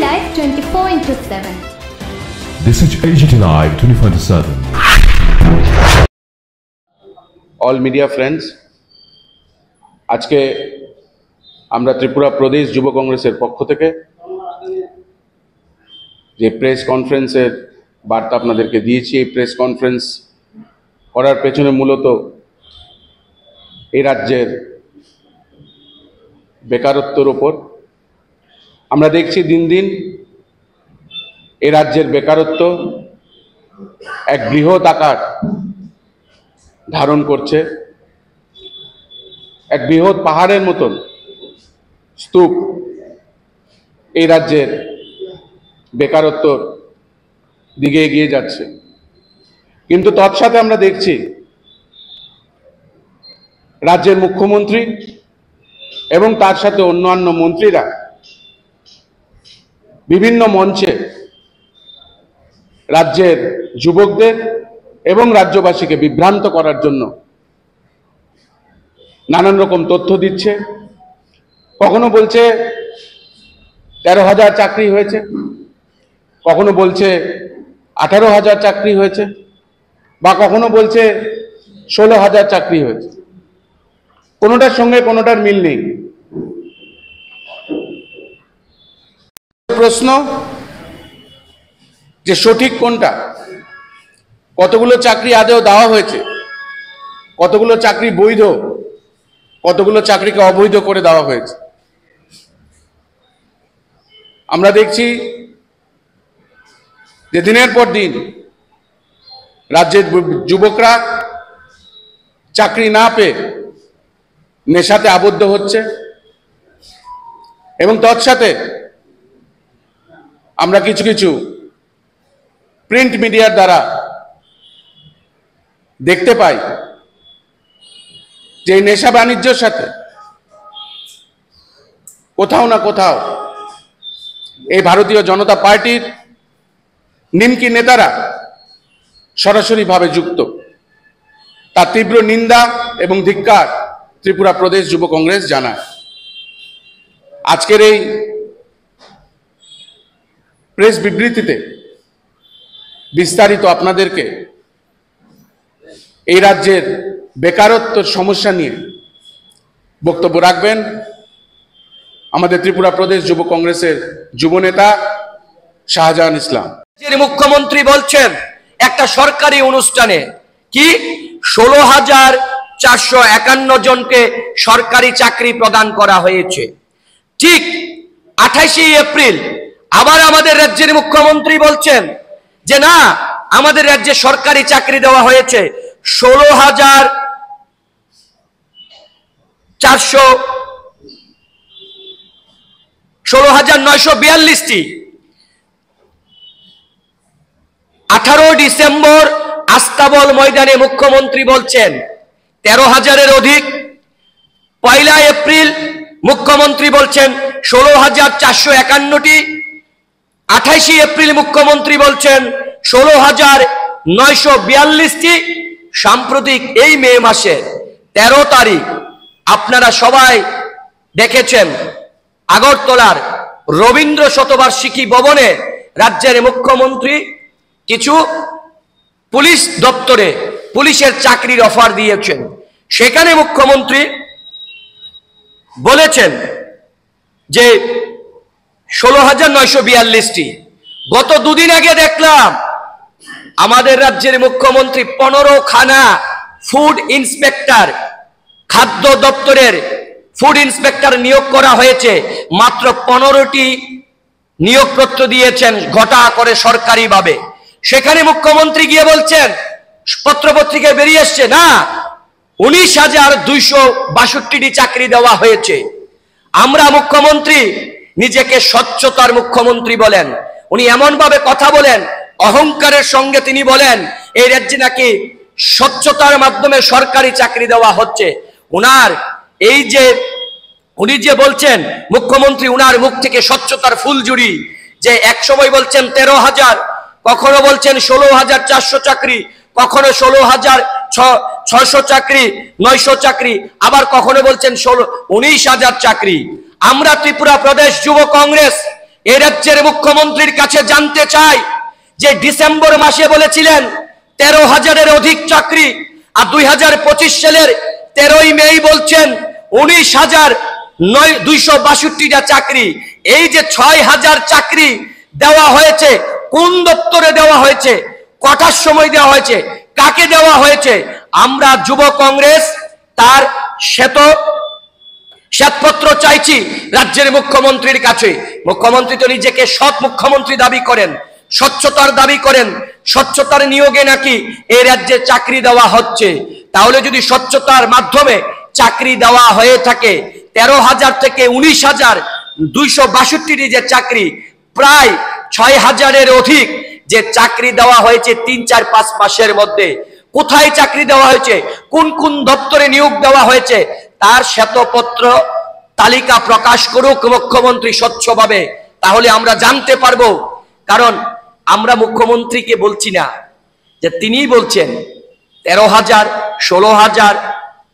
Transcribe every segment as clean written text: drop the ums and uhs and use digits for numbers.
Live 24/7. This is AGT Live 24/7. All media friends, আজকে আমরা ত্রিপুরা প্রদেশ যুব কংগ্রেসের পক্ষ থেকে যে প্রেস কনফারেন্সের বার্তা আপনাদেরকে দিয়েছি, এই প্রেস কনফারেন্স করার পেছনে মূলত এই রাজ্যের বেকারত্বের ওপর আমরা দেখছি দিন দিন এই রাজ্যের বেকারত্ব এক বৃহৎ আকার ধারণ করছে। এক বৃহৎ পাহাড়ের মতন স্তূপ এই রাজ্যের বেকারত্বর দিকে এগিয়ে যাচ্ছে। কিন্তু তৎসাথে আমরা দেখছি রাজ্যের মুখ্যমন্ত্রী এবং তার সাথে অন্যান্য মন্ত্রীরা বিভিন্ন মঞ্চে রাজ্যের যুবকদের এবং রাজ্যবাসীকে বিভ্রান্ত করার জন্য নানান রকম তথ্য দিচ্ছে। কখনো বলছে 13,000 চাকরি হয়েছে, কখনো বলছে 18,000 চাকরি হয়েছে, বা কখনো বলছে 16,000 চাকরি হয়েছে। কোনোটার সঙ্গে কোনোটার মিল নেই। প্রশ্ন যে সঠিক কোনটা, কতগুলো চাকরি আদৌ দেওয়া হয়েছে, কতগুলো চাকরি বৈধ, কতগুলো চাকরিকে অবৈধ করে দেওয়া হয়েছে। আমরা দেখছি যে দিনের পর দিন রাজ্যের যুবকরা চাকরি না পেয়ে নেশাতে আবদ্ধ হচ্ছে, এবং তৎসাথে আমরা কিছু কিছু প্রিন্ট মিডিয়ার দ্বারা দেখতে পাই যে এই নেশা বাণিজ্যের সাথে কোথাও না কোথাও এই ভারতীয় জনতা পার্টির নিমকি নেতারা সরাসরিভাবে যুক্ত। তার তীব্র নিন্দা এবং ধিক্কার ত্রিপুরা প্রদেশ যুব কংগ্রেস জানায়। আজকের এই প্রেস বিবৃতিতে বিস্তারিত আপনাদেরকে এই রাজ্যের বেকারত্বের সমস্যা নিয়ে বক্তব্য রাখবেন আমাদের ত্রিপুরা প্রদেশ যুব কংগ্রেসের যুবনেতা শাহজাহান ইসলাম। মুখ্যমন্ত্রী বলছেন একটা সরকারি অনুষ্ঠানে কি 16,451 জনকে সরকারি চাকরি প্রদান করা হয়েছে। ঠিক 28 এপ্রিল আবার আমাদের রাজ্যের মুখ্যমন্ত্রী বলছেন যে না, আমাদের রাজ্যে সরকারি চাকরি দেওয়া হয়েছে 16,942টি। 18 ডিসেম্বর আস্তাবল ময়দানে মুখ্যমন্ত্রী বলছেন 13,000-এর অধিক। 1 এপ্রিল মুখ্যমন্ত্রী বলছেন 16,451টি। 28 এপ্রিল মুখ্যমন্ত্রী বলছেন 16,942টি। সাম্প্রতিক এই মে মাসের 13 তারিখ আপনারা সবাই দেখেছেন আগরতলার রবীন্দ্র শতবার্ষিকী ভবনে রাজ্যের মুখ্যমন্ত্রী কিছু পুলিশ দপ্তরে পুলিশের চাকরির অফার দিয়েছেন। সেখানে মুখ্যমন্ত্রী বলেছেন যে 16,942টি। গত দুদিন আগে দেখলাম আমাদের রাজ্যের মুখ্যমন্ত্রী 15খানা ফুড ইন্সপেক্টর, খাদ্য দপ্তরের ফুড ইন্সপেক্টর নিয়োগ করা হয়েছে। মাত্র 15টি নিয়োগপত্র দিয়েছেন ঘটা করে সরকারিভাবে। সেখানে মুখ্যমন্ত্রী গিয়ে বলছেন, পত্রপত্রিকায় বেরিয়ে এসছে, না 19,262টি চাকরি দেওয়া হয়েছে। আমরা মুখ্যমন্ত্রী নিজেকে স্বচ্ছতার মুখ্যমন্ত্রী বলেন। উনি এমন ভাবে কথা বলেন, অহংকারের সঙ্গে তিনি বলেন এই রাজ্যে নাকি স্বচ্ছতার মাধ্যমে সরকারি চাকরি দেওয়া হচ্ছে। উনার এই যে উনি যে বলছেন মুখ্যমন্ত্রী, উনার মুখ থেকে স্বচ্ছতার ফুলঝুরি, যে এক সময় বলছেন 13,000, কখনো বলছেন 16,400 চাকরি, কখনো 16,600 চাকরি, 900 চাকরি, আবার কখনো বলছেন 19,000 চাকরি। আমরা ত্রিপুরা প্রদেশ যুব কংগ্রেস এই রাজ্যের মুখ্যমন্ত্রীর কাছে জানতে চাই যে ডিসেম্বর মাসে বলেছিলেন 13,000-এর অধিক চাকরি, আর 2025 সালের 13ই মে বলছেন 19,262টা চাকরি। এই যে 6,000 চাকরি দেওয়া হয়েছে, কোন দপ্তরে দেওয়া হয়েছে, কটার সময় দেওয়া হয়েছে, কাকে দেওয়া হয়েছে? আমরা যুব কংগ্রেস তার শ্বেতপত্র চাইছি রাজ্যের মুখ্যমন্ত্রীর কাছে। মুখ্যমন্ত্রী তো নিজেকে সৎ মুখ্যমন্ত্রী দাবি করেন, স্বচ্ছতার দাবি করেন, স্বচ্ছতার নিয়োগে নাকি এই রাজ্যে চাকরি দেওয়া হচ্ছে। তাহলে যদি স্বচ্ছতার মাধ্যমে চাকরি দেওয়া হয়ে থাকে, 13,000 থেকে 19,262টি যে চাকরি, প্রায় 6,000-এর অধিক যে চাকরি দেওয়া হয়েছে 3-4-5 মাসের মধ্যে, কোথায় চাকরি দেওয়া হয়েছে, কোন কোন দপ্তরে নিয়োগ দেওয়া হয়েছে, তার শ্বেতপত্র তালিকা প্রকাশ করুক মুখ্যমন্ত্রী স্বচ্ছভাবে, তাহলে আমরা জানতে পারবো। কারণ আমরা মুখ্যমন্ত্রীকে বলছি না, যে তিনিই বলছেন 13,000, 16,000,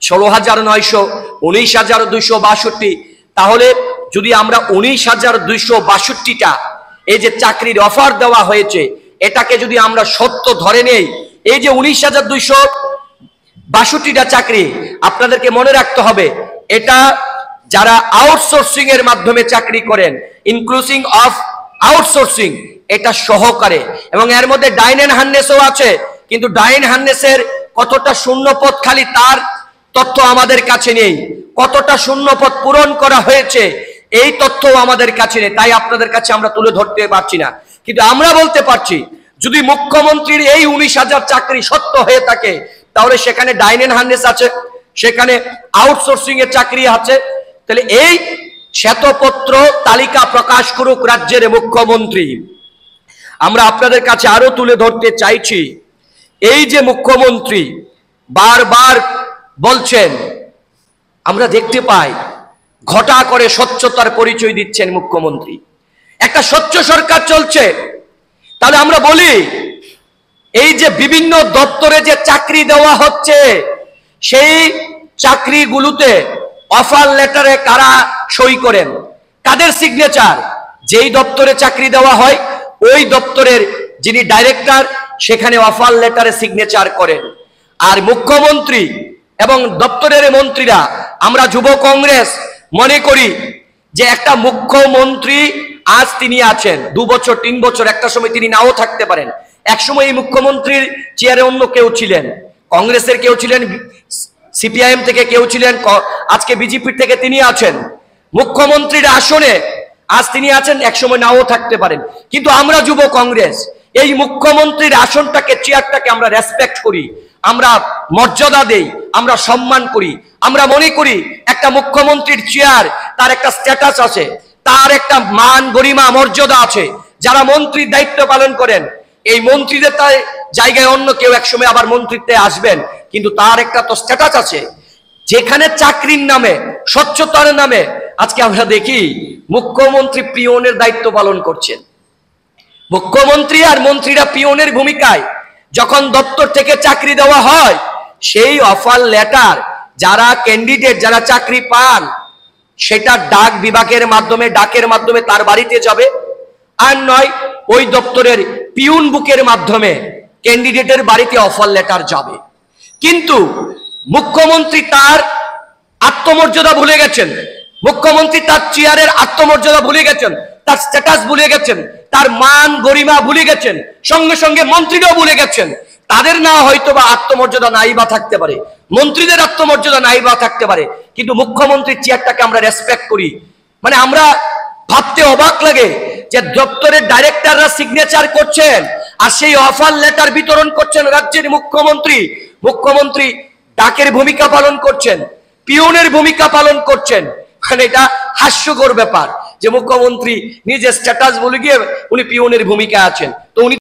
16,900, 19,262। তাহলে যদি আমরা 19,262টা এই যে চাকরির অফার দেওয়া হয়েছে, এটাকে যদি আমরা সত্য ধরে নেই, এই যে 19,262টা চাকরি, আপনাদেরকে মনে রাখতে হবে এটা যারা আউটসোর্সিং এর মাধ্যমে চাকরি করেন, ইনক্লুসিং অফ আউটসোর্সিং, এটা সহকারে, এবং এর মধ্যে ডাইন এন্ড হার্নেসও আছে। কিন্তু ডাইন হার্নেসের কতটা শূন্যপদ খালি তার তথ্য আমাদের কাছে নেই, কতটা শূন্যপদ পূরণ করা হয়েছে এই তথ্যও আমাদের কাছে নেই, তাই আপনাদের কাছে আমরা তুলে ধরতে পারছি না। কিন্তু আমরা বলতে পারছি, যদি মুখ্যমন্ত্রীর এই 19,000 চাকরি সত্য হয়ে থাকে, তাহলে সেখানে ডাইন এন্ড হার্নেস আছে, সেখানে আউটসোর্সিং এর চাকরি আছে। তাহলে এই শ্বেতপত্র তালিকা প্রকাশ করুক রাজ্যের মুখ্যমন্ত্রী। আমরা আপনাদের কাছে আরো তুলে ধরতে চাইছি, এই যে মুখ্যমন্ত্রী বারবার বলছেন, আমরা দেখতে পাই ঘটা করে স্বচ্ছতার পরিচয় দিচ্ছেন মুখ্যমন্ত্রী, একটা স্বচ্ছ সরকার চলছে। তাহলে আমরা বলি, এই যে বিভিন্ন দপ্তরে যে চাকরি দেওয়া হচ্ছে, সেই চাকরিগুলোতে অফার লেটারে কারা সই করেন, কাদের সিগনেচার? যেই দপ্তরে চাকরি দেওয়া হয় ওই দপ্তরের যিনি ডাইরেক্টর, সেখানে অফার লেটারে সিগনেচার করেন। আর মুখ্যমন্ত্রী এবং দপ্তরের মন্ত্রীরা, আমরা যুব কংগ্রেস মনে করি যে একটা মুখ্যমন্ত্রী আজ তিনি আছেন 2 বছর 3 বছর, একটা সময় তিনি নাও থাকতে পারেন। এক সময় এই মুখ্যমন্ত্রীর চেয়ারে অন্য কেউ ছিলেন, কংগ্রেসের কেউ ছিলেন, সিপিআইএম থেকে কেউ ছিলেন, আজকে বিজেপির থেকে তিনি আছেন। মুখ্যমন্ত্রীর আসনে আজ তিনি আছেন, এক সময় নাও থাকতে পারেন। কিন্তু আমরা যুব কংগ্রেস এই মুখ্যমন্ত্রীর আসনটাকে, চেয়ারটাকে আমরা রেসপেক্ট করি, আমরা মর্যাদা দেই, আমরা সম্মান করি। আমরা মনে করি একটা মুখ্যমন্ত্রীর চেয়ার, তার একটা স্ট্যাটাস আছে, তার একটা মান গরিমা মর্যাদা আছে। যারা মন্ত্রীর দায়িত্ব পালন করেন, এই মন্ত্রীদের জায়গায় অন্য কেউ একসময় আবার মন্ত্রিত্বে আসবেন, কিন্তু তার একটা তো স্ট্যাটাস আছে। যেখানে চাকরির নামে, স্বচ্ছতার নামে আজকে আমরা দেখি মুখ্যমন্ত্রী পিওনের দায়িত্ব পালন করছেন। মুখ্যমন্ত্রী আর মন্ত্রীরা পিওনের ভূমিকায়। যখন দপ্তর থেকে চাকরি দেওয়া হয়, সেই অফার লেটার যারা ক্যান্ডিডেট, যারা চাকরি পান, সেটা ডাক বিভাগের মাধ্যমে, ডাকের মাধ্যমে তার বাড়িতে যাবে, আর নয় ওই দপ্তরের পিউন বুকের মাধ্যমে ক্যান্ডিডেটের বাড়িতে অফার লেটার যাবে। কিন্তু মুখ্যমন্ত্রী তার আত্মমর্যাদা ভুলে গেছেন, মুখ্যমন্ত্রী তার চেয়ারের আত্মমর্যাদা ভুলে গেছেন, তার স্ট্যাটাস ভুলে গেছেন, তার মান গরিমা ভুলে গেছেন, সঙ্গে সঙ্গে মন্ত্রীরাও ভুলে গেছেন। তাদের না হয়তো বা আত্মমর্যাদা নাই বা থাকতে পারে, মন্ত্রীদের আত্মমর্যাদা নাই বা থাকতে পারে, কিন্তু মুখ্যমন্ত্রীর চেয়ারটাকে আমরা রেসপেক্ট করি। মানে আমরা ভাবতে অবাক লাগে যে দপ্তরের ডাইরেক্টররা সিগনেচার করছেন, আর সেই অফার লেটার বিতরণ করছেন রাজ্যের মুখ্যমন্ত্রী। মুখ্যমন্ত্রী ডাকের ভূমিকা পালন করছেন, পিওনের ভূমিকা পালন করছেন। মানে এটা হাস্যকর ব্যাপার যে মুখ্যমন্ত্রী নিজের স্ট্যাটাস বলে গিয়ে উনি পিওনের ভূমিকা আছেন। তো উনি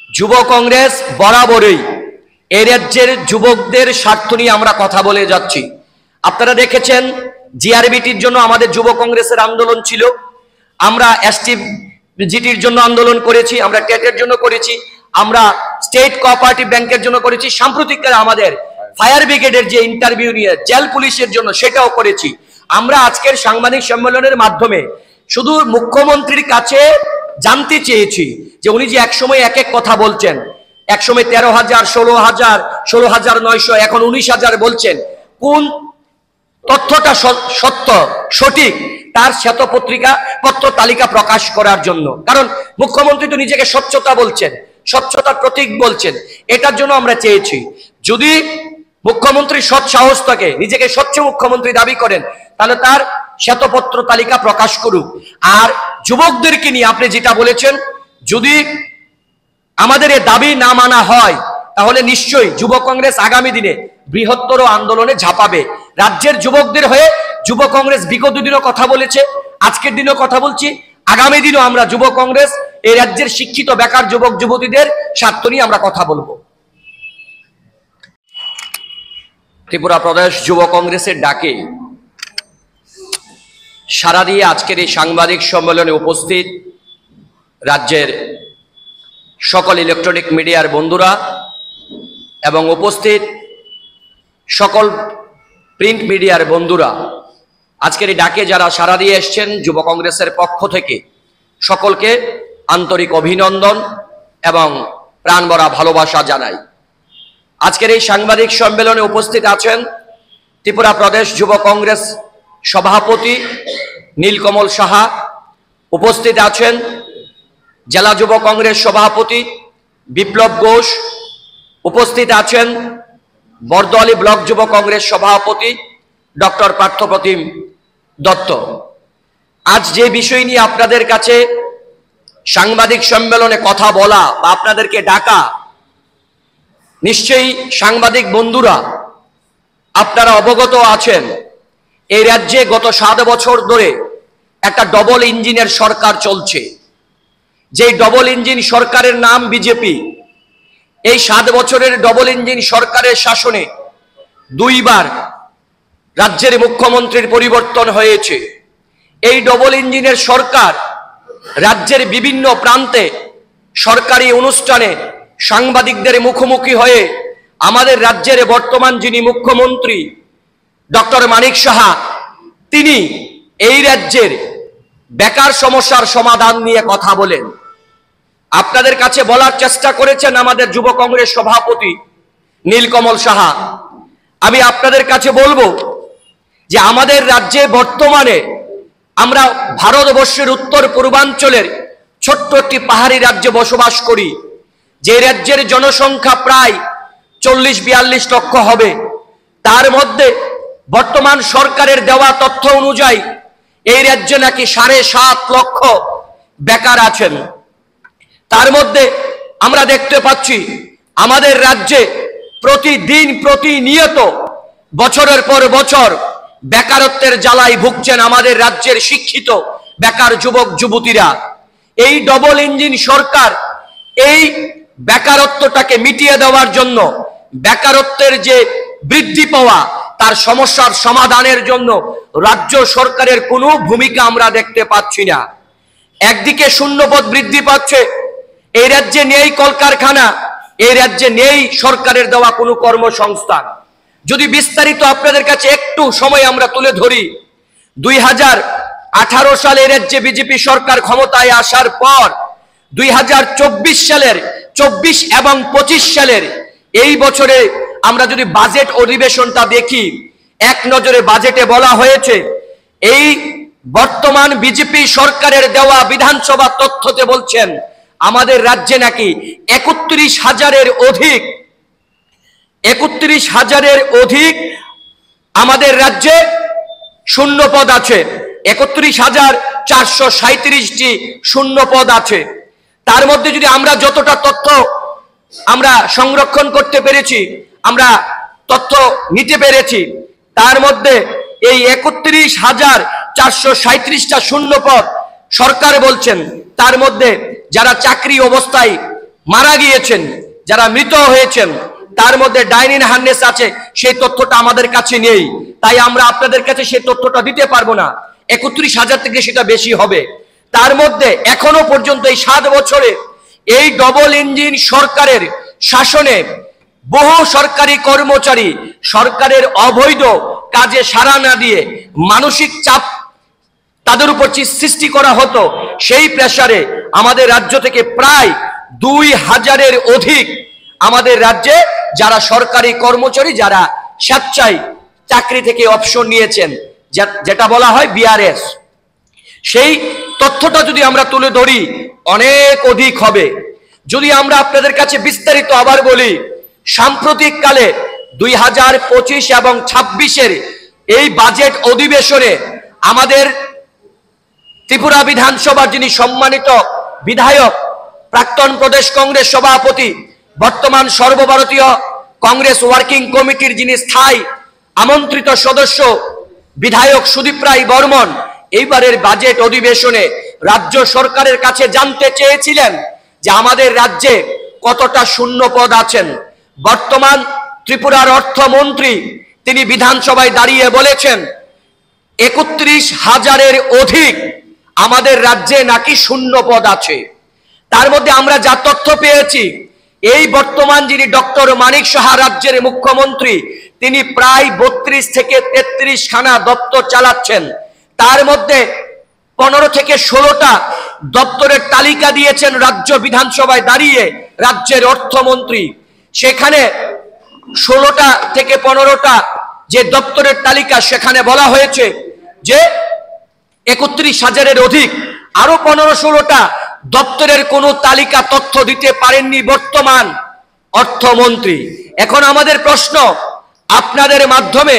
যুব কংগ্রেস বরাবরই এই রাজ্যের যুবকদের স্বার্থ নিয়ে আমরা কথা বলে যাচ্ছি। আপনারা দেখেছেন জিআরবিটির জন্য আমাদের যুব কংগ্রেসের আন্দোলন ছিল, আমরা এসটি জিটির জন্য আন্দোলন করেছি, আমরা টেটের জন্য করেছি, আমরা স্টেট কোঅপারেটিভ ব্যাংকের জন্য করেছি, সাম্প্রতিককালে আমাদের ফায়ার ব্রিগেডের যে ইন্টারভিউ নিয়ে জেল পুলিশের জন্য সেটাও করেছি। আমরা আজকের সাংবাদিক সম্মেলনের মাধ্যমে শুধু মুখ্যমন্ত্রীর কাছে জানতে চেয়েছি যে উনি যে একসময় এক এক কথা বলছেন, একসময় 13,000, 16,000, 16,900, এখন 19,000 বলছেন, কোন তথ্যটা সত্য সঠিক তার শ্বেতপত্রিকা পত্র তালিকা প্রকাশ করার জন্য। কারণ মুখ্যমন্ত্রী তো নিজেকে স্বচ্ছতা বলছেন, স্বচ্ছতার প্রতীক বলছেন, এটার জন্য আমরা চেয়েছি যদি মুখ্যমন্ত্রী সৎ সাহস থাকে, নিজেকে স্বচ্ছ মুখ্যমন্ত্রী দাবি করেন, তাহলে তার শ্বেতপত্র তালিকা প্রকাশ করুক। আর যুবকদেরকে নিয়ে আপনি যেটা বলেছেন, যদি আমাদের এই দাবি না মানা হয় তাহলে নিশ্চয়ই যুব কংগ্রেস আগামী দিনে বৃহত্তর আন্দোলনে ঝাঁপাবে। রাজ্যের যুবকদের হয়ে যুব কংগ্রেস বিগত দিনও কথা বলেছে, আজকের দিনও কথা বলছি, আগামী দিনও আমরা যুব কংগ্রেস এই রাজ্যের শিক্ষিত বেকার যুবক যুবতীদের স্বার্থ নিয়ে আমরা কথা বলবো। ত্রিপুরা প্রদেশ যুব কংগ্রেসের ডাকে সাড়া দিয়ে আজকের এই সাংবাদিক সম্মেলনে উপস্থিত রাজ্যের সকল ইলেকট্রনিক মিডিয়ার বন্ধুরা এবং উপস্থিত সকল প্রিন্ট মিডিয়ার বন্ধুরা, আজকের এই ডাকে যারা সাড়া দিয়ে এসছেন যুব কংগ্রেসের পক্ষ থেকে সকলকে আন্তরিক অভিনন্দন এবং প্রাণভরা ভালোবাসা জানাই। আজকের এই সাংবাদিক সম্মেলনে উপস্থিত আছেন ত্রিপুরা প্রদেশ যুব কংগ্রেস সভাপতি নীলকমল সাহা, উপস্থিত আছেন জেলা যুব কংগ্রেস সভাপতি বিপ্লব ঘোষ, উপস্থিত আছেন বরদোয়ালি ব্লক যুব কংগ্রেস সভাপতি ডক্টর পার্থপ্রতিম দত্ত। আজ যে বিষয় নিয়ে আপনাদের কাছে সাংবাদিক সম্মেলনে কথা বলা বা আপনাদেরকে ডাকা, নিশ্চয়ই সাংবাদিক বন্ধুরা আপনারা অবগত আছেন, এই রাজ্যে গত 7 বছর ধরে একটা ডবল ইঞ্জিনের সরকার চলছে। যেই ডবল ইঞ্জিন সরকারের নাম বিজেপি। এই 7 বছরের ডবল ইঞ্জিন সরকারের শাসনে 2 বার রাজ্যের মুখ্যমন্ত্রীর পরিবর্তন হয়েছে। এই ডবল ইঞ্জিনের সরকার রাজ্যের বিভিন্ন প্রান্তে সরকারি অনুষ্ঠানে সাংবাদিকদের মুখোমুখি হয়ে আমাদের রাজ্যের বর্তমান যিনি মুখ্যমন্ত্রী ডক্টর মানিক সাহা, তিনি এই রাজ্যের বেকার সমস্যার সমাধান নিয়ে কথা বলেন। আপনাদের কাছে বলার চেষ্টা করেছেন আমাদের যুব কংগ্রেস সভাপতি নীলকমল সাহা। আমি আপনাদের কাছে বলবো যে আমাদের রাজ্যে বর্তমানে আমরা ভারতবর্ষের উত্তর পূর্বাঞ্চলের ছোট্ট একটি পাহাড়ি রাজ্যে বসবাস করি, যে রাজ্যের জনসংখ্যা প্রায় 40-42 লক্ষ হবে। তার মধ্যে বর্তমান সরকারের দেওয়া তথ্য অনুযায়ী এই রাজ্যে নাকি 7.5 লক্ষ বেকার আছেন। তার মধ্যে আমরা দেখতে পাচ্ছি আমাদের রাজ্যে প্রতিদিন প্রতিনিয়ত বছরের পর বছর বেকারত্বের জ্বালায় ভুগছেন আমাদের রাজ্যের শিক্ষিত বেকার যুবক যুবতীরা। এই ডবল ইঞ্জিন সরকার এই বেকারত্বটাকে মিটিয়ে দেওয়ার জন্য, বেকারত্বের যে বৃদ্ধি পাওয়া তার সমস্যার সমাধানের জন্য রাজ্য সরকারের কোনো ভূমিকা আমরা দেখতে পাচ্ছি না। একদিকে শূন্যপদ বৃদ্ধি পাচ্ছে, এই রাজ্যে নেই কলকারখানা, এই রাজ্যে নেই সরকারের দেওয়া কোনো কর্মসংস্থান। যদি বিস্তারিত আপনাদের কাছে একটু সময় আমরা তুলে ধরি, 2018 সালে এই রাজ্যে বিজেপি সরকার ক্ষমতায় আসার পর 2024 সালের 24 এবং 25 সালের এই বছরে আমরা যদি বাজেট অধিবেশনটা দেখি, এক নজরে বাজেটে বলা হয়েছে এই বর্তমান বিজেপি সরকারের দেওয়া বিধানসভা তথ্যতে বলছেন আমাদের রাজ্যে নাকি 31,000-এর অধিক আমাদের রাজ্যে শূন্য পদ আছে। 31,437টি শূন্য পদ আছে। তার মধ্যে যদি আমরা যতটা তথ্য আমরা সংরক্ষণ করতে পেরেছি, আমরা তথ্য নিতে পেরেছি, তার মধ্যে এই 31,437টা শূন্য পদ সরকার বলছেন, তার মধ্যে যারা চাকরি অবস্থায় মারা গিয়েছেন, যারা মৃত হয়েছেন, তার মধ্যে ডাইনিং হার্নেস আছে, সেই তথ্যটা আমাদের কাছে নেই। তাই আমরা আপনাদের কাছে সেই তথ্যটা দিতে পারবো না। 31,000 থেকে সেটা বেশি হবে। তার মধ্যে এখনো পর্যন্ত এই 7 বছরে এই ডবল ইঞ্জিন সরকারের শাসনে বহু সরকারি কর্মচারী সরকারের অবৈধ কাজে সাড়া না দিয়ে মানসিক চাপ তাদের উপর সৃষ্টি করা হতো। সেই প্রেসারে আমাদের রাজ্য থেকে প্রায় 2000-এর অধিক আমাদের রাজ্যে যারা সরকারি কর্মচারী, যারা স্বেচ্ছায় চাকরি থেকে অবসর নিয়েছেন, যেটা বলা হয় বিআরএস, সেই তথ্যটা যদি আমরা তুলে ধরি অনেক অধিক হবে। যদি আমরা আপনাদের কাছে বিস্তারিত আবার বলি, সাম্প্রতিক কালে 2025 এবং 26-এর এই বাজেট অধিবেশনে আমাদের ত্রিপুরা বিধানসভার যিনি সম্মানিত বিধায়ক, প্রাক্তন প্রদেশ কংগ্রেস সভাপতি, বর্তমান সর্বভারতীয় কংগ্রেস ওয়ার্কিং কমিটির যিনি স্থায়ী আমন্ত্রিত সদস্য বিধায়ক সুদীপ রায় বর্মন, এইবারের বাজেট অধিবেশনে রাজ্য সরকারের কাছে জানতে চেয়েছিলেন যে আমাদের রাজ্যে কতটা শূন্য পদ আছেন। বর্তমান ত্রিপুরার অর্থমন্ত্রী তিনি বিধানসভায় দাঁড়িয়ে বলেছেন 31,000-এর অধিক আমাদের রাজ্যে নাকি শূন্য পদ আছে। তার মধ্যে আমরা যা তথ্য পেয়েছি, এই বর্তমান যিনি ডক্টর মানিক সাহা রাজ্যের মুখ্যমন্ত্রী, তিনি প্রায় 32 থেকে 33 খানা দপ্তর চালাচ্ছেন। তার মধ্যে 15 থেকে 16টা দপ্তরের তালিকা দিয়েছেন রাজ্য বিধানসভায় দাঁড়িয়ে রাজ্যের অর্থমন্ত্রী। সেখানে 16টা থেকে 15টা যে দপ্তরের তালিকা, সেখানে বলা হয়েছে যে 31,000-এর অধিক। আরো 15-16টা দপ্তরের কোনো তালিকা তথ্য দিতে পারেননি বর্তমান অর্থমন্ত্রী। এখন আমাদের প্রশ্ন, আপনাদের মাধ্যমে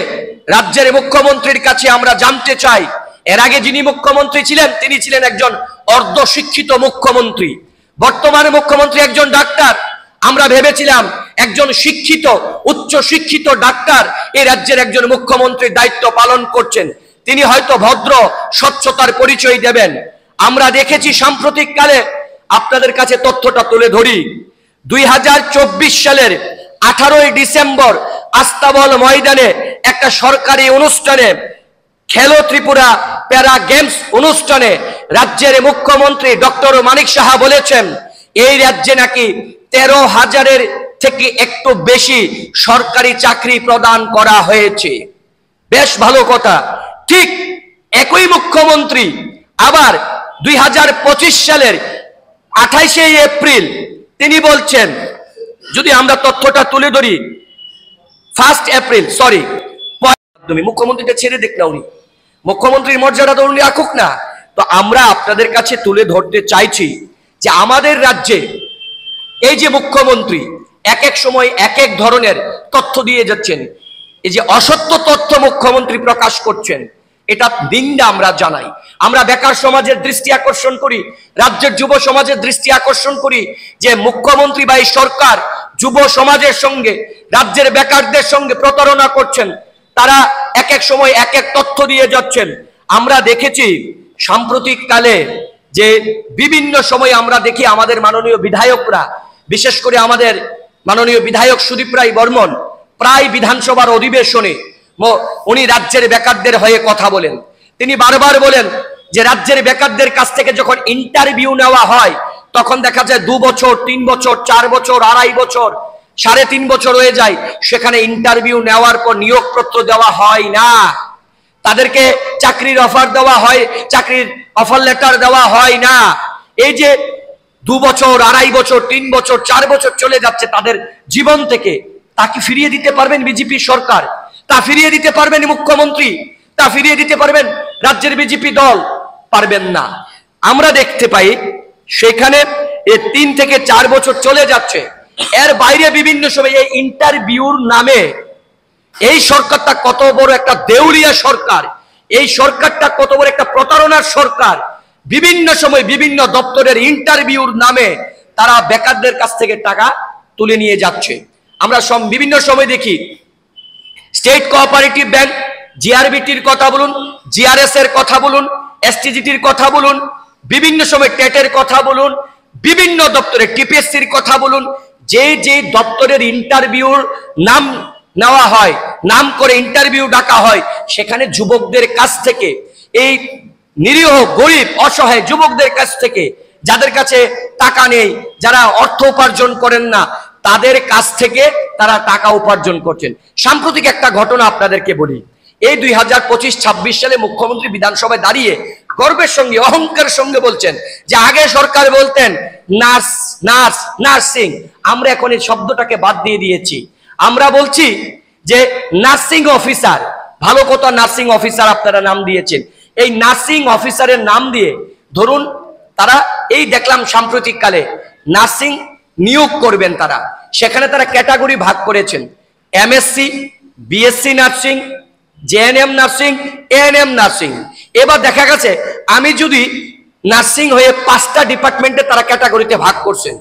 রাজ্যের মুখ্যমন্ত্রীর কাছে আমরা জানতে চাই, এর আগে যিনি মুখ্যমন্ত্রী ছিলেন তিনি ছিলেন একজন অর্ধশিক্ষিত মুখ্যমন্ত্রী, বর্তমান মুখ্যমন্ত্রী একজন ডাক্তার। আমরা ভেবেছিলাম একজন শিক্ষিত, উচ্চ শিক্ষিত ডাক্তার এই রাজ্যের একজন মুখ্যমন্ত্রীর দায়িত্ব পালন করছেন, তিনি হয়তো ভদ্র স্বচ্ছতার পরিচয় দেবেন। আমরা দেখেছি সাম্প্রতিক কালে, আপনাদের কাছে তথ্যটা তুলে ধরি, 2024 সালের 18ই ডিসেম্বর আস্তাবল ময়দানে একটা সরকারি অনুষ্ঠানে, খেলো ত্রিপুরা প্যারা গেমস অনুষ্ঠানে রাজ্যের মুখ্যমন্ত্রী ডক্টর মানিক সাহা বলেছেন এই রাজ্যে নাকি 13,000-এর থেকে একটু বেশি সরকারি চাকরি প্রদান করা হয়েছে। বেশ ভালো কথা। ঠিক একই মুখ্যমন্ত্রী আবার 2025 সালের 28শে এপ্রিল তিনি বলছেন, যদি আমরা তথ্যটা তুলে ধরি, 1 এপ্রিল, মুখ্যমন্ত্রীটা ছেড়ে দেখ না, উনি মুখ্যমন্ত্রীর মর্যাদা তো উনি রাখুক না। তো আমরা আপনাদের কাছে তুলে ধরতে চাইছি যে আমাদের রাজ্যে এই যে মুখ্যমন্ত্রী এক এক সময় এক এক ধরনের তথ্য দিয়ে যাচ্ছেন, এই যে অসত্য তথ্য মুখ্যমন্ত্রী প্রকাশ করছেন, এটা নিন্দা আমরা জানাই। আমরা বেকার সমাজের দৃষ্টি আকর্ষণ করি, রাজ্যের যুব সমাজের দৃষ্টি আকর্ষণ করি যে মুখ্যমন্ত্রী বা এই সরকার যুব সমাজের সঙ্গে, রাজ্যের বেকারদের সঙ্গে প্রতারণা করছেন। তারা এক এক সময় এক এক তথ্য দিয়ে যাচ্ছেন। আমরা দেখেছি সাম্প্রতিক কালে যে বিভিন্ন সময় আমরা দেখি আমাদের মাননীয় বিধায়করা, বিশেষ করে আমাদের মাননীয় বিধায়ক সুদীপ রায় বর্মন প্রায় বিধানসভার অধিবেশনে উনি রাজ্যের বেকারদের হয়ে কথা বলেন। তিনি বারবার বলেন যে রাজ্যের বেকারদের কাছ থেকে যখন ইন্টারভিউ নেওয়া হয় তখন দেখা যায় 2 বছর, 3 বছর, 4 বছর, 2.5 বছর, 3.5 বছর হয়ে যায়, সেখানে ইন্টারভিউ নেওয়ার পর নিয়োগপত্র দেওয়া হয় না, তাদেরকে চাকরির অফার দেওয়া হয়, চাকরির অফার লেটার দেওয়া হয় না। এই যে 2 বছর, 2.5 বছর, 3 বছর, 4 বছর চলে যাচ্ছে তাদের জীবন থেকে, তা কি ফিরিয়ে দিতে পারবেন বিজেপি সরকার? তা ফিরিয়ে দিতে পারবেন মুখ্যমন্ত্রী? তা ফিরিয়ে দিতে পারবেন রাজ্যের বিজেপি দল? পারবেন না। আমরা দেখতে পাই সেখানে 3 থেকে 4 বছর চলে যাচ্ছে, এর বাইরে বিভিন্ন সময় এই ইন্টারভিউর নামে এই সরকারটা কত বড় একটা দেউলিয়া সরকার, এই সরকারটা কত বড় একটা প্রতারণার সরকার। বিভিন্ন সময় বিভিন্ন দপ্তরের ইন্টারভিউর নামে তারা বেকারদের কাছ থেকে টাকা তুলে নিয়ে যাচ্ছে। আমরা বিভিন্ন সময় দেখি স্টেট কোঅপারেটিভ ব্যাংক, জিআরবিটির কথা বলুন, জিআরএস এর কথা বলুন, এসটিজিটির কথা বলুন, বিভিন্ন সময় টেটের কথা বলুন, বিভিন্ন দপ্তরে টিপিএসসির কথা বলুন, যে যে দপ্তরের ইন্টারভিউর নাম নেওয়া হয়, নাম করে ইন্টারভিউ ডাকা হয়, সেখানে যুবকদের কাছ থেকে, এই নিরীহ গরিব অসহায় যুবকদের কাছ থেকে, যাদের কাছে টাকা নেই, যারা অর্থ উপার্জন করেন না, তাদের কাছ থেকে তারা টাকা উপার্জন করছেন। সাম্প্রতিক একটা ঘটনা আপনাদেরকে বলি। এই 2025-26 সালে মুখ্যমন্ত্রী বিধানসভায় দাঁড়িয়ে গর্বের সঙ্গে অহংকারের সঙ্গে বলছেন যে আগে সরকার বলতেন নার্স নার্স নার্সিং, আমরা এখন এই শব্দটাকে বাদ দিয়ে দিয়েছি, আমরা বলছি যে নার্সিং অফিসার। ভালো কথা, নার্সিং অফিসার আপনারা নাম দিয়েছেন। এই নার্সিং অফিসারের নাম দিয়ে ধরুন তারা এই দেখলাম সাম্প্রতিককালে নার্সিং নিয়োগ করবেন, তারা সেখানে তারা ক্যাটাগরি ভাগ করেছেন, MSc, BSc nursing, GNM nursing, ANM nursing. এবার দেখা গেছে আমি যদি নার্সিং হয়ে 5টা ডিপার্টমেন্টে তারা ক্যাটাগরিতে ভাগ করছেন।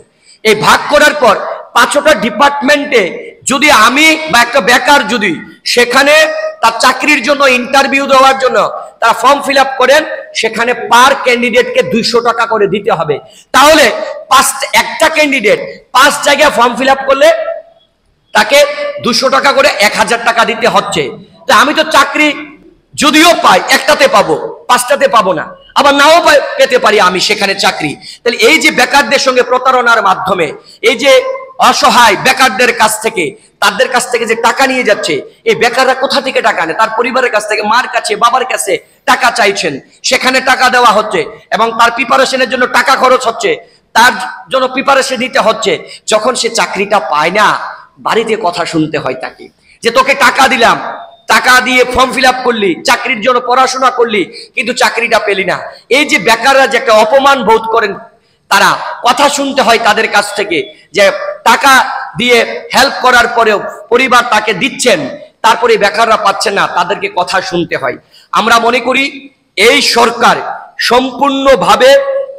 এই ভাগ করার পর 5টা ডিপার্টমেন্টে যদি আমি বা একটা বেকার যদি সেখানে তার চাকরির জন্য ইন্টারভিউ দেওয়ার জন্য তারা ফর্ম ফিল আপ করেন, সেখানে পার ক্যান্ডিডেটকে 200 টাকা করে দিতে হবে। তাহলে একটা ক্যান্ডিডেট 5 জায়গায় ফর্ম ফিল আপ করলে তাকে 200 টাকা করে 1000 টাকা দিতে হচ্ছে। তো আমি তো চাকরি যদিও পাই একটাতে পাবো, 5টাতে পাবো না, আবার নাও পেতে পারি আমি সেখানে চাকরি। তাহলে এই যে বেকারদের সঙ্গে প্রতারণার মাধ্যমে এই যে অসহায় বেকারদের কাছ থেকে তাদের কাছ থেকে যে টাকা নিয়ে যাচ্ছে, এই বেকাররা কোথা থেকে টাকা নেয়? তার পরিবারের কাছ থেকে, মার কাছে, বাবার কাছে টাকা চাইছেন, সেখানে টাকা দেওয়া হচ্ছে এবং তার প্রিপারেশনের জন্য টাকা খরচ হচ্ছে, তার জন্য প্রিপারেশন দিতে হচ্ছে। যখন সে চাকরিটা পায় না, বাড়িতে কথা শুনতে হয় তাকে যে তোকে টাকা দিলাম, টাকা দিয়ে ফর্ম ফিল আপ করলি, চাকরির জন্য পড়াশোনা করলি, কিন্তু চাকরিটা পেলি না। এই যে বেকাররা যে একটা অপমান বোধ করেন, তারা কথা শুনতে হয় তাদের কাছ থেকে যে টাকা দিয়ে হেল্প করার পরেও পরিবার তাকে দিচ্ছেন, তারপরে বেকাররা পাচ্ছেন না, তাদেরকে কথা শুনতে হয়। আমরা মনে করি এই সরকার সম্পূর্ণভাবে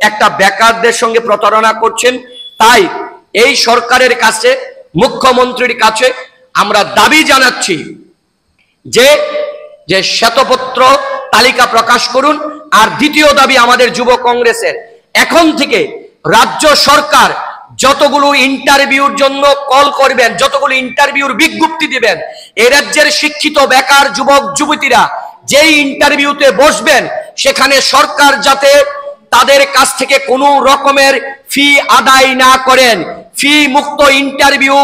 একটা বেকারদের সঙ্গে প্রতারণা করছেন। তাই এই সরকারের কাছে, মুখ্যমন্ত্রীর কাছে আমরা দাবি জানাচ্ছি যে যে শ্বেতপত্র তালিকা প্রকাশ করুন। আর দ্বিতীয় দাবি আমাদের যুব কংগ্রেসের, এখন থেকে রাজ্য সরকার যতগুলো ইন্টারভিউর জন্য কল করবেন, যতগুলো ইন্টারভিউর বিজ্ঞপ্তি দিবেন, এই রাজ্যের শিক্ষিত বেকার যুবক যুবতীরা যেই ইন্টারভিউতে বসবেন, সেখানে সরকার যাতে তাদের কাছ থেকে কোনো রকমের ফি আদায় না করেন, ফি মুক্ত ইন্টারভিউ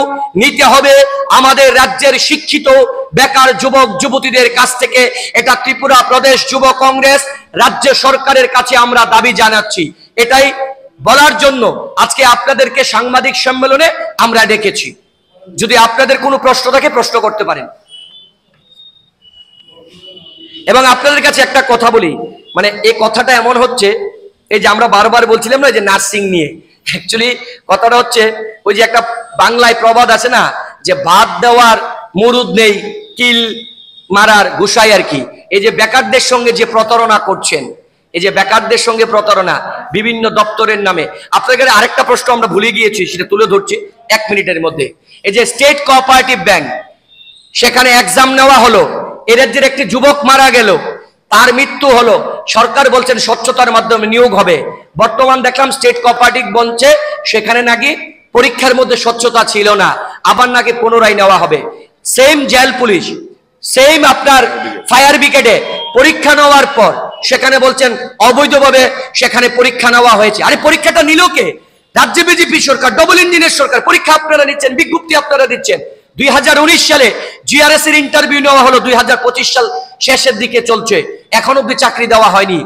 নিতে হবে আমাদের রাজ্যের শিক্ষিত বেকার যুবক যুবতীদের কাছ থেকে। এটা ত্রিপুরা প্রদেশ যুব কংগ্রেস রাজ্য সরকারের কাছে আমরা দাবি জানাচ্ছি। এটাই বলার জন্য আজকে আপনাদেরকে সাংবাদিক সম্মেলনে আমরা ডেকেছি। যদি আপনাদের কোনো প্রশ্ন থাকে প্রশ্ন করতে পারেন। এবং আপনাদের কাছে একটা কথা বলি, মানে এই কথাটা এমন হচ্ছে, এই যে আমরা বারবার বলছিলাম না যে নার্সিং নিয়ে, অ্যাকচুয়ালি কথাটা হচ্ছে ওই যে একটা বাংলায় প্রবাদ আছে না যে ভাত দেওয়ার মুরুদ নেই, কিল মারার গুসাই আর কি। এই যে বেকারদের সঙ্গে যে প্রতারণা করছেন, এই যে বেকারদের সঙ্গে প্রতারণা বিভিন্ন দপ্তরের নামে। আপনাদের আরেকটা প্রশ্ন আমরা ভুলে গিয়েছি, সেটা তুলে ধরছি 1 মিনিটের মধ্যে। এই যে স্টেট কোঅপারেটিভ ব্যাংক, সেখানে এক্সাম নেওয়া হলো, এ রাজ্যের একটি যুবক মারা গেল, তার মৃত্যু হলো, সরকার বলছেন স্বচ্ছতার মাধ্যমে নিয়োগ হবে। বর্তমান দেখলাম স্টেট কোঅপারেটিভ বলছে সেখানে নাকি পরীক্ষার মধ্যে স্বচ্ছতা ছিল না, আবার নাকি পুনরায় নেওয়া হবে। সেম জেল পুলিশ, সেম আপনার ফায়ার ব্রিগেডে পরীক্ষা নেওয়ার পর সেখানে বলছেন অবৈধভাবে সেখানে পরীক্ষা নেওয়া হয়েছে। আরে পরীক্ষাটা নিল কে? রাজ্যে বিজেপি সরকার, ডবল ইঞ্জিনের সরকার। পরীক্ষা আপনারা নিচ্ছেন, বিজ্ঞপ্তি আপনারা দিচ্ছেন। 2019 সালে জিআরএস এর ইন্টারভিউ নেওয়া হলো, 2025 সাল শেষের দিকে চলছে, এখন অব্দি চাকরি দেওয়া হয়নি।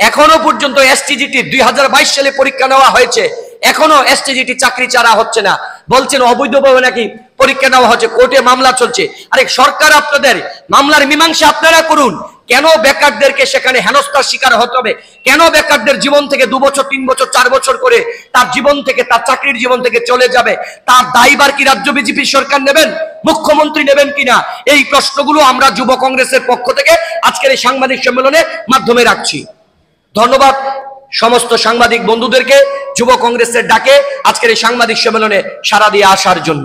এখনো পর্যন্ত এসটিজিটি 2022 সালে পরীক্ষা নেওয়া হয়েছে, এখনো এসটিজিটি চাকরি ছাড়া হচ্ছে না। বলছেন অবৈধভাবে নাকি পরীক্ষা নেওয়া হচ্ছে, কোর্টে মামলা চলছে। আরে সরকার আপনাদের মামলার মীমাংসা আপনারা করুন। কেন বেকারদেরকে সেখানে হেনস্থার শিকার হতে হবে? কেন বেকারদের জীবন থেকে 2 বছর 3 বছর 4 বছর করে তার জীবন থেকে, তার চাকরির জীবন থেকে চলে যাবে? তার দায়ভার কি রাজ্য বিজেপি সরকার নেবেন, মুখ্যমন্ত্রী নেবেন কিনা? এই প্রশ্নগুলো আমরা যুব কংগ্রেসের পক্ষ থেকে আজকের এই সাংবাদিক সম্মেলনের মাধ্যমে রাখছি। ধন্যবাদ সমস্ত সাংবাদিক বন্ধুদেরকে যুব কংগ্রেসের ডাকে আজকের এই সাংবাদিক সম্মেলনে সাড়া দিয়ে আসার জন্য।